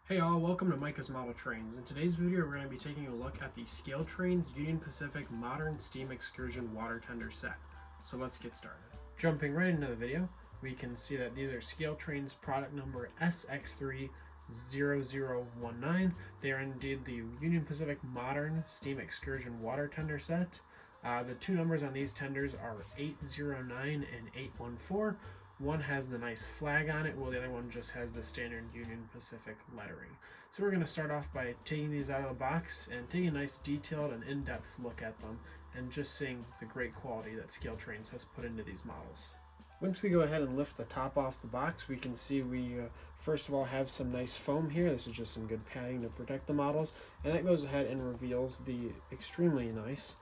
Hey all, welcome to Micah's Model Trains. In today's video, we're going to be taking a look at the ScaleTrains Union Pacific Modern Steam Excursion Water Tender Set. So let's get started. Jumping right into the video, we can see that these are ScaleTrains product number SX30019. They are indeed the Union Pacific Modern Steam Excursion Water Tender Set. The two numbers on these tenders are 809 and 814. One has the nice flag on it, while the other one just has the standard Union Pacific lettering. So we're going to start off by taking these out of the box and taking a nice detailed and in-depth look at them and just seeing the great quality that ScaleTrains has put into these models. Once we go ahead and lift the top off the box, we can see we first of all have some nice foam here. This is just some good padding to protect the models, and that goes ahead and reveals the extremely nice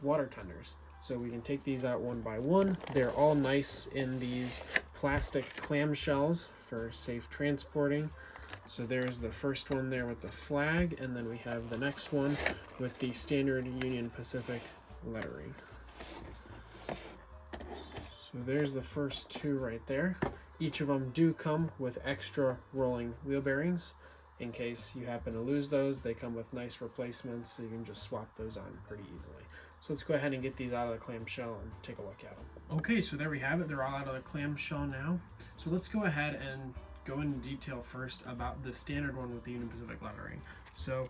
water tenders. So we can take these out one by one. They're all nice in these plastic clamshells for safe transporting. So there's the first one there with the flag, and then we have the next one with the standard Union Pacific lettering. So there's the first two right there. Each of them do come with extra rolling wheel bearings. In case you happen to lose those, they come with nice replacements, so you can just swap those on pretty easily. So let's go ahead and get these out of the clamshell and take a look at them. Okay, so there we have it. They're all out of the clamshell now. So let's go ahead and go into detail first about the standard one with the Union Pacific lettering. So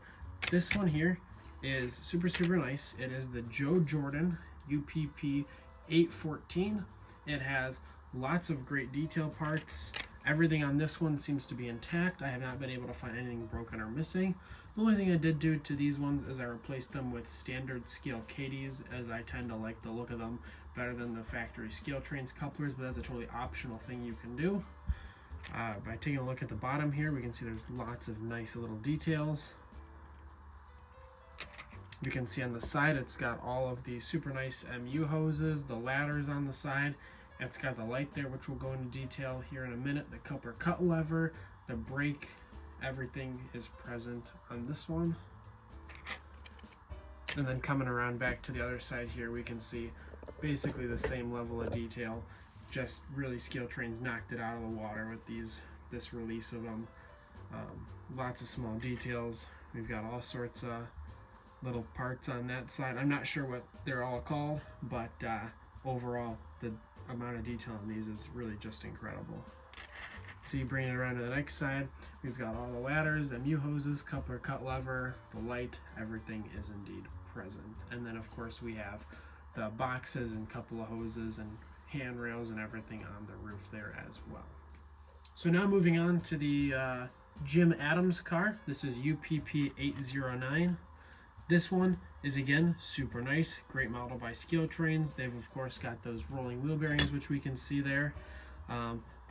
this one here is super nice. It is the Joe Jordan UPP 814. It has lots of great detail parts. Everything on this one seems to be intact. I have not been able to find anything broken or missing. The only thing I did do to these ones is I replaced them with standard scale Cadies, as I tend to like the look of them better than the factory ScaleTrains couplers, but that's a totally optional thing you can do. By taking a look at the bottom here, we can see there's lots of nice little details. We can see on the side it's got all of the super nice MU hoses, the ladders on the side. It's got the light there, which we'll go into detail here in a minute. The copper cut lever, the brake, everything is present on this one. And then coming around back to the other side here, we can see basically the same level of detail. Just really ScaleTrains knocked it out of the water with this release of them. Lots of small details. We've got all sorts of little parts on that side. I'm not sure what they're all called, but overall, the amount of detail on these is really just incredible. So you bring it around to the next side, we've got all the ladders, MU hoses, coupler cut lever, the light, everything is indeed present. And then of course we have the boxes and couple of hoses and handrails and everything on the roof there as well. So now moving on to the Jim Adams car. This is UPP 809. This one is again super nice, great model by ScaleTrains. They've of course got those rolling wheel bearings, which we can see there.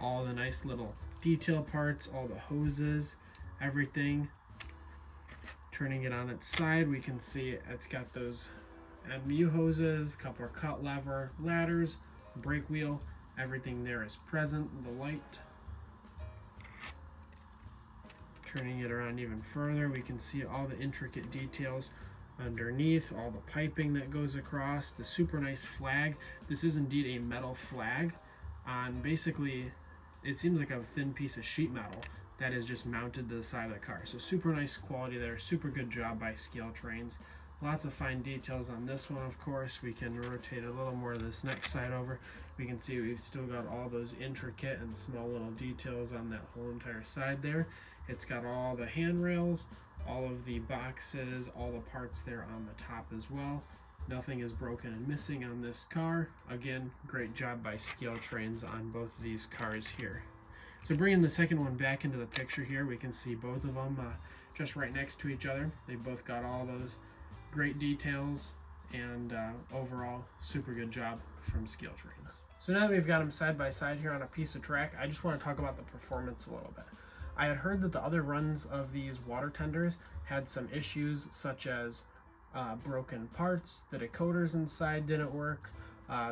All the nice little detail parts, all the hoses, everything. Turning it on its side, we can see it's got those MU hoses, coupler cut lever, ladders, brake wheel, everything there is present. The light. Turning it around even further, we can see all the intricate details underneath, all the piping that goes across, the super nice flag. This is indeed a metal flag on basically, it seems like a thin piece of sheet metal that is just mounted to the side of the car. So super nice quality there, super good job by ScaleTrains. Lots of fine details on this one, of course. We can rotate a little more of this next side over. We can see we've still got all those intricate and small little details on that whole entire side there. It's got all the handrails, all of the boxes, all the parts there on the top as well. Nothing is broken and missing on this car. Again, great job by ScaleTrains on both of these cars here. So bringing the second one back into the picture here, we can see both of them just right next to each other. They both got all those great details, and overall, super good job from ScaleTrains. So now that we've got them side by side here on a piece of track, I just want to talk about the performance a little bit. I had heard that the other runs of these water tenders had some issues, such as broken parts, the decoders inside didn't work,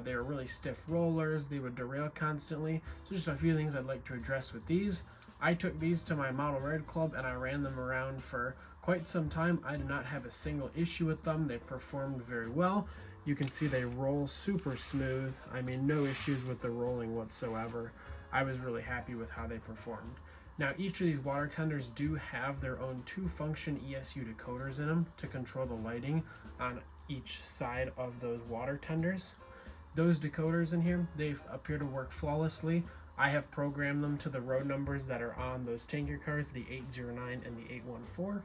they were really stiff rollers, they would derail constantly. So just a few things I'd like to address with these. I took these to my Model Raid Club and I ran them around for quite some time. I did not have a single issue with them. They performed very well. You can see they roll super smooth. I mean, no issues with the rolling whatsoever. I was really happy with how they performed. Now each of these water tenders do have their own 2-function ESU decoders in them to control the lighting on each side of those water tenders. Those decoders in here, they appear to work flawlessly. I have programmed them to the road numbers that are on those tanker cars, the 809 and the 814,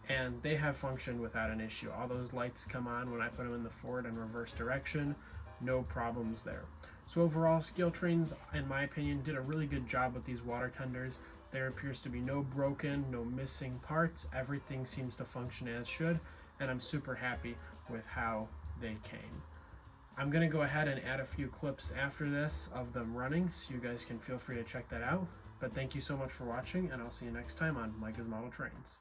and they have functioned without an issue. All those lights come on when I put them in the forward and reverse direction, no problems there. So overall, ScaleTrains, in my opinion, did a really good job with these water tenders. There appears to be no broken, no missing parts. Everything seems to function as should, and I'm super happy with how they came. I'm going to go ahead and add a few clips after this of them running, so you guys can feel free to check that out. But thank you so much for watching, and I'll see you next time on Micah's Model Trains.